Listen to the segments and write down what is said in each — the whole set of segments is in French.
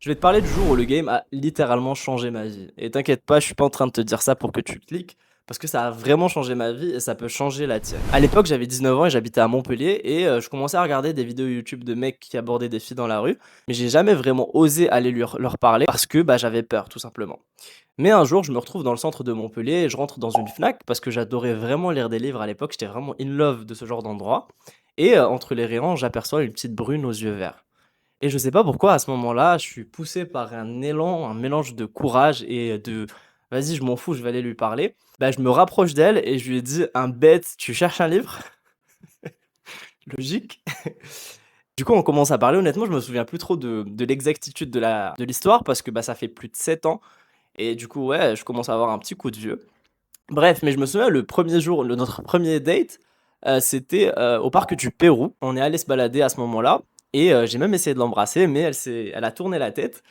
Je vais te parler du jour où le game a littéralement changé ma vie. Et t'inquiète pas, je suis pas en train de te dire ça pour que tu cliques, parce que ça a vraiment changé ma vie et ça peut changer la tienne. À l'époque, j'avais 19 ans et j'habitais à Montpellier et je commençais à regarder des vidéos YouTube de mecs qui abordaient des filles dans la rue, mais j'ai jamais vraiment osé aller leur parler parce que j'avais peur, tout simplement. Mais un jour, je me retrouve dans le centre de Montpellier et je rentre dans une Fnac parce que j'adorais vraiment lire des livres à l'époque, j'étais vraiment in love de ce genre d'endroit. Et entre les rayons, j'aperçois une petite brune aux yeux verts. Et je sais pas pourquoi à ce moment-là, je suis poussé par un élan, un mélange de courage et de: «Vas-y, je m'en fous, je vais aller lui parler». Je me rapproche d'elle et je lui ai dit: «Un bête, tu cherches un livre?» Logique. Du coup, on commence à parler. Honnêtement, je me souviens plus trop de l'exactitude de l'histoire parce que, ça fait plus de 7 ans et du coup, ouais, je commence à avoir un petit coup de vieux. Bref, mais je me souviens le premier jour, notre premier date, c'était, au parc du Pérou. On est allé se balader à ce moment-là et j'ai même essayé de l'embrasser, mais elle a tourné la tête.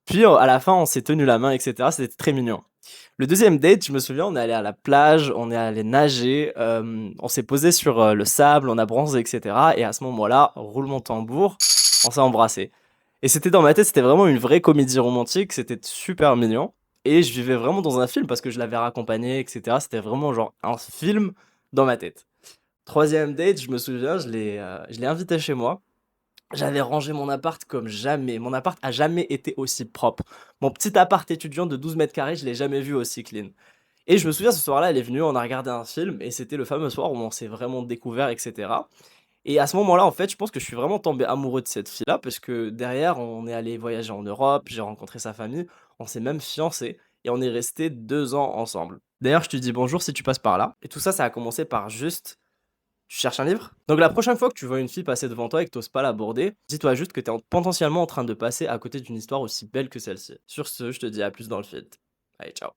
Puis, à la fin, on s'est tenu la main et cetera, c'était très mignon. Le deuxième date, je me souviens, on est allé à la plage, on est allé nager, on s'est posé sur, le sable, on a bronzé et cetera et à ce moment-là, roulement de tambour, on s'est embrassés et c'était dans ma tête, c'était vraiment une vraie comédie romantique, c'était super mignon et je vivais vraiment dans un film parce que je l'avais raccompagnée et cetera. C'était vraiment genre un film dans ma tête. Troisième date, je me souviens, je l'ai invité chez moi. J'avais rangé mon appart comme jamais. Mon appart a jamais été aussi propre. Mon petit appart étudiant de 12 mètres carrés, je l'ai jamais vu aussi clean. Et je me souviens, ce soir-là, elle est venue, on a regardé un film et c'était le fameux soir où on s'est vraiment découvert, et cetera. Et à ce moment-là, en fait, je pense que je suis vraiment tombé amoureux de cette fille-là parce que derrière, on est allé voyager en Europe, j'ai rencontré sa famille, on s'est même fiancés et on est restés 2 ans ensemble. D'ailleurs, je te dis bonjour si tu passes par là. Et tout ça, ça a commencé par juste: «Tu cherches un livre?» Donc la prochaine fois que tu vois une fille passer devant toi et que tu oses pas l'aborder, dis-toi juste que tu es potentiellement en train de passer à côté d'une histoire aussi belle que celle-ci. Sur ce, je te dis à plus dans le feed. Allez, ciao.